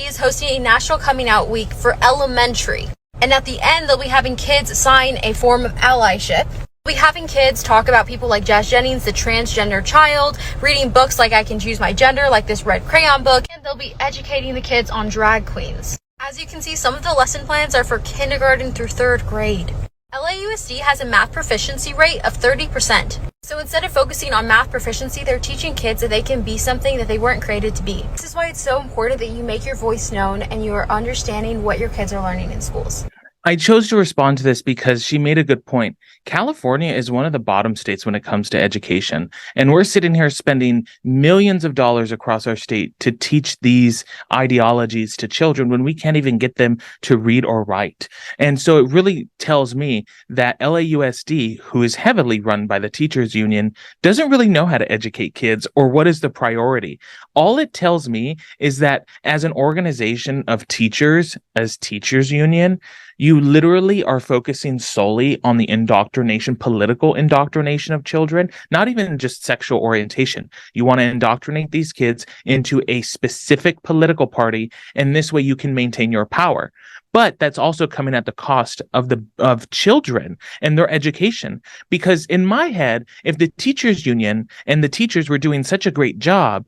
LAUSD is hosting a National Coming Out Week for elementary. And at the end, they'll be having kids sign a form of allyship. We'll be having kids talk about people like Jazz Jennings, the transgender child, reading books like I Can Choose My Gender, like this red crayon book, and they'll be educating the kids on drag queens. As you can see, some of the lesson plans are for kindergarten through 3rd grade. LAUSD has a math proficiency rate of 30%. So instead of focusing on math proficiency, they're teaching kids that they can be something that they weren't created to be. This is why it's so important that you make your voice known and you are understanding what your kids are learning in schools. I chose to respond to this because she made a good point. California is one of the bottom states when it comes to education. And we're sitting here spending millions of dollars across our state to teach these ideologies to children when we can't even get them to read or write. And so it really tells me that LAUSD, who is heavily run by the teachers union, doesn't really know how to educate kids or what is the priority. All it tells me is that as an organization of teachers, as teachers union, you literally are focusing solely on the indoctrination, political indoctrination of children, not even just sexual orientation. You want to indoctrinate these kids into a specific political party, and this way you can maintain your power. But that's also coming at the cost of children and their education. Because in my head, if the teachers union and the teachers were doing such a great job,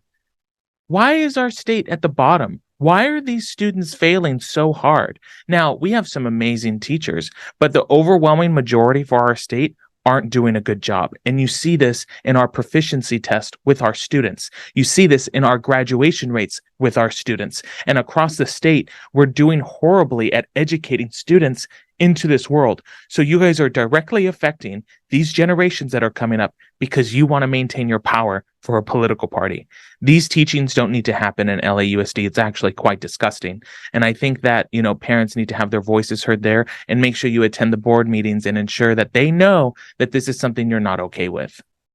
why is our state at the bottom? Why are these students failing so hard? Now, we have some amazing teachers, but the overwhelming majority for our state aren't doing a good job. And you see this in our proficiency test with our students. You see this in our graduation rates with our students. And across the state, we're doing horribly at educating students into this world. So you guys are directly affecting these generations that are coming up because you want to maintain your power for a political party. These teachings don't need to happen in LAUSD. It's actually quite disgusting. And I think that, parents need to have their voices heard there and make sure you attend the board meetings and ensure that they know that this is something you're not okay with.